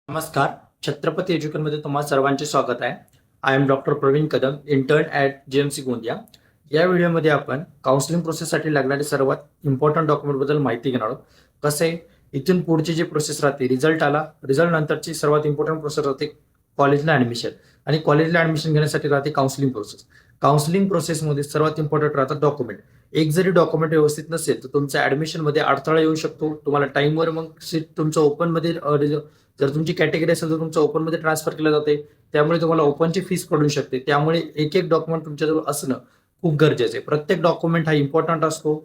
नमस्कार. छत्रपती एज्युकेशनमध्ये तुम्हा सर्वांचे स्वागत आहे. I am doctor Praveen Kadam, intern at GMC Gondia. या व्हिडिओमध्ये आपण काउन्सिलिंग प्रोसेससाठी लागणारे सर्वात इम्पॉर्टंट डॉक्युमेंटबद्दल माहिती घेणार आहोत. कसं आहे, इथून पुढची जी प्रोसेस राहते, रिझल्ट आला, रिझल्ट नंतरची सर्वात इम्पॉर्टंट प्रोसेस राहते कॉलेजला ॲडमिशन. आणि कॉलेजला ॲडमिशन घेण्यासाठी राहते काउन्सिलिंग प्रोसेस. काउन्सिलिंग प्रोसेसमध्ये सर्वात इम्पॉर्टंट राहतात डॉक्युमेंट. एक जरी डॉक्युमेंट व्यवस्थित नसेल तर तुमच्या ॲडमिशनमध्ये अडथळा येऊ शकतो. तुम्हाला टाईमवर मग सीट तुमचं ओपनमध्ये जर तुमची कॅटेगरी असेल तर तुमचं ओपनमध्ये ट्रान्सफर केलं जाते. त्यामुळे तुम्हाला ओपनची फीस पडू शकते. त्यामुळे एक एक डॉक्युमेंट तुमच्याजवळ असणं खूप गरजेचं आहे. प्रत्येक डॉक्युमेंट हा इम्पॉर्टंट असतो.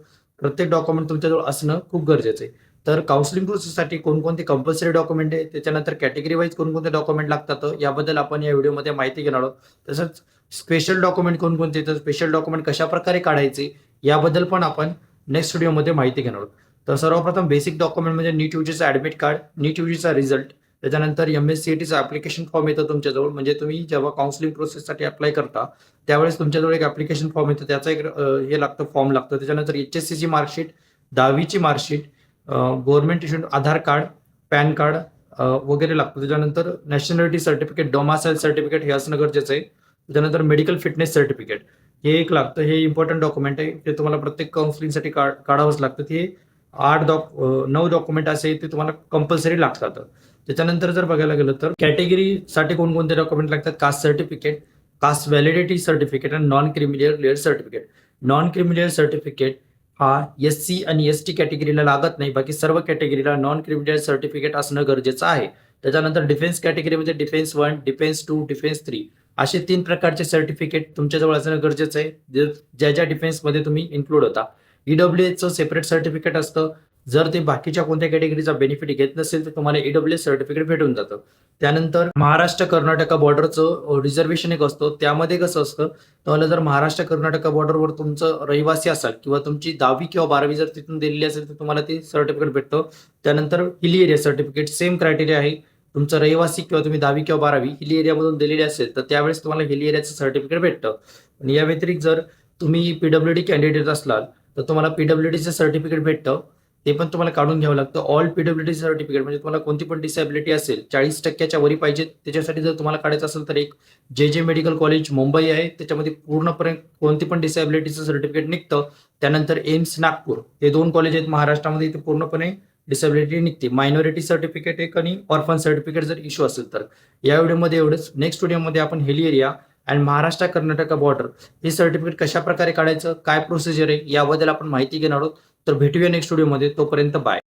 प्रत्येक डॉक्युमेंट तुमच्याजवळ असणं खूप गरजेचं आहे. तर काउन्सिलिंग प्रोसेससाठी कोणकोणते कंपल्सरी डॉक्युमेंट आहे, त्याच्यानंतर कॅटेगरी वाईज कोणकोणते डॉक्युमेंट लागतात, याबद्दल आपण या व्हिडिओमध्ये माहिती घेणार आहोत. तसंच स्पेशल डॉक्युमेंट कोणकोणते, तर स्पेशल डॉक्युमेंट कशा प्रकारे काढायचे याबद्दल पण आपण नेक्स्ट व्हिडिओमध्ये माहिती घेणार आहोत. तर सर्वप्रथम बेसिक डॉक्युमेंट म्हणजे नीट यूजीचं ॲडमिट कार्ड, नीट यूजीचा रिझल्ट, त्याच्यानंतर MSCETचं ॲप्लिकेशन फॉर्म येतं तुमच्याजवळ. म्हणजे तुम्ही जेव्हा काउन्सिलिंग प्रोसेससाठी अप्लाय करता त्यावेळेस तुमच्याजवळ एक ॲप्लिकेशन फॉर्म येतं, त्याचा एक हे लागतं, फॉर्म लागतं. त्याच्यानंतर HSCची मार्कशीट, 10वीची मार्कशीट, गव्हर्नमेंट इश्यूड आधार कार्ड, पॅन कार्ड वगैरे लागतं. त्याच्यानंतर नॅशनॅलिटी सर्टिफिकेट, डोमासाईल सर्टिफिकेट हे असणं गरजेचं आहे. त्याच्यानंतर मेडिकल फिटनेस सर्टिफिकेट हे एक लागतं. हे इम्पॉर्टंट डॉक्युमेंट आहे. ते तुम्हाला प्रत्येक काउन्सिलिंगसाठी काढावंच लागतं. ते 9 डॉक्युमेंट असे ते तुम्हाला कंपल्सरी लागतात. त्याच्यानंतर जर बघायला गेलं तर कॅटेगरीसाठी कोणकोणते डॉक्युमेंट लागतात, caste certificate, caste validity certificate आणि non creamy layer certificate. Non creamy layer certificate हा SC आणि ST कॅटेगरीला लागत नाही. बाकी सर्व कॅटेगरीला नॉन क्रिमिलियर सर्टिफिकेट असणं गरजेचं आहे. त्याच्यानंतर डिफेन्स कॅटेगरीमध्ये डिफेन्स 1, डिफेन्स 2, डिफेन्स 3 असे 3 प्रकारचे सर्टिफिकेट तुमच्याजवळ असणं गरजेचं आहे, ज्या ज्या डिफेन्समध्ये तुम्ही इन्क्लूड होता. EWSचं सेपरेट सर्टिफिकेट असतं. जर ते बाकीच्या कोणत्या कॅटेगरीचा बेनिफिट घेत नसेल तर तुम्हाला EWS सर्टिफिकेट भेटून जातं. त्यानंतर महाराष्ट्र कर्नाटक बॉर्डरचं रिझर्वेशन एक असतं. त्यामध्ये कसं असतं, तुम्हाला जर महाराष्ट्र कर्नाटक बॉर्डरवर तुमचं रहिवासी असाल किंवा तुमची 10वी किंवा 12वी जर तिथून दिलेली असेल तर तुम्हाला ते सर्टिफिकेट भेटतं. त्यानंतर hilly area certificate, same criteria आहे. तुमचं रहिवासी किंवा तुम्ही 10वी किंवा 12वी हिली एरियामधून दिलेली असेल तर त्यावेळेस तुम्हाला हिली एरियाचं सर्टिफिकेट भेटतं. आणि या व्यतिरिक्त जर तुम्ही PWD कॅन्डिडेट असलाल तर तुम्हाला PWDचं सर्टिफिकेट भेटतं. ते पण तुम्हाला काढून घ्यावं लागतं. ऑल PWD सर्टिफिकेट म्हणजे तुम्हाला कोणती पण डिसॅबिलिटी असेल 40% वरी पाहिजे. त्याच्यासाठी जर तुम्हाला काढायचं असेल तर एक JJ मेडिकल कॉलेज मुंबई आहे, त्याच्यामध्ये पूर्णपणे कोणती पण डिसॅबिलिटीचं सर्टिफिकेट निघतं. त्यानंतर एम्स नागपूर हे 2 कॉलेज आहेत महाराष्ट्रामध्ये, इथे पूर्णपणे डिसॅबिलिटी निघते. मायनॉरिटी सर्टिफिकेट एक आणि ऑर्फन सर्टिफिकेट जर इश्यू असेल तर. या व्हिडिओमध्ये एवढंच. नेक्स्ट व्हिडिओमध्ये आपण हिली एरिया आणि महाराष्ट्र कर्नाटक बॉर्डर हे सर्टिफिकेट कशा प्रकारे काढायचं, काय प्रोसिजर आहे याबद्दल आपण माहिती घेणार आहोत. तर भेटूया नेक्स्ट व्हिडिओमध्ये. तोपर्यंत बाय.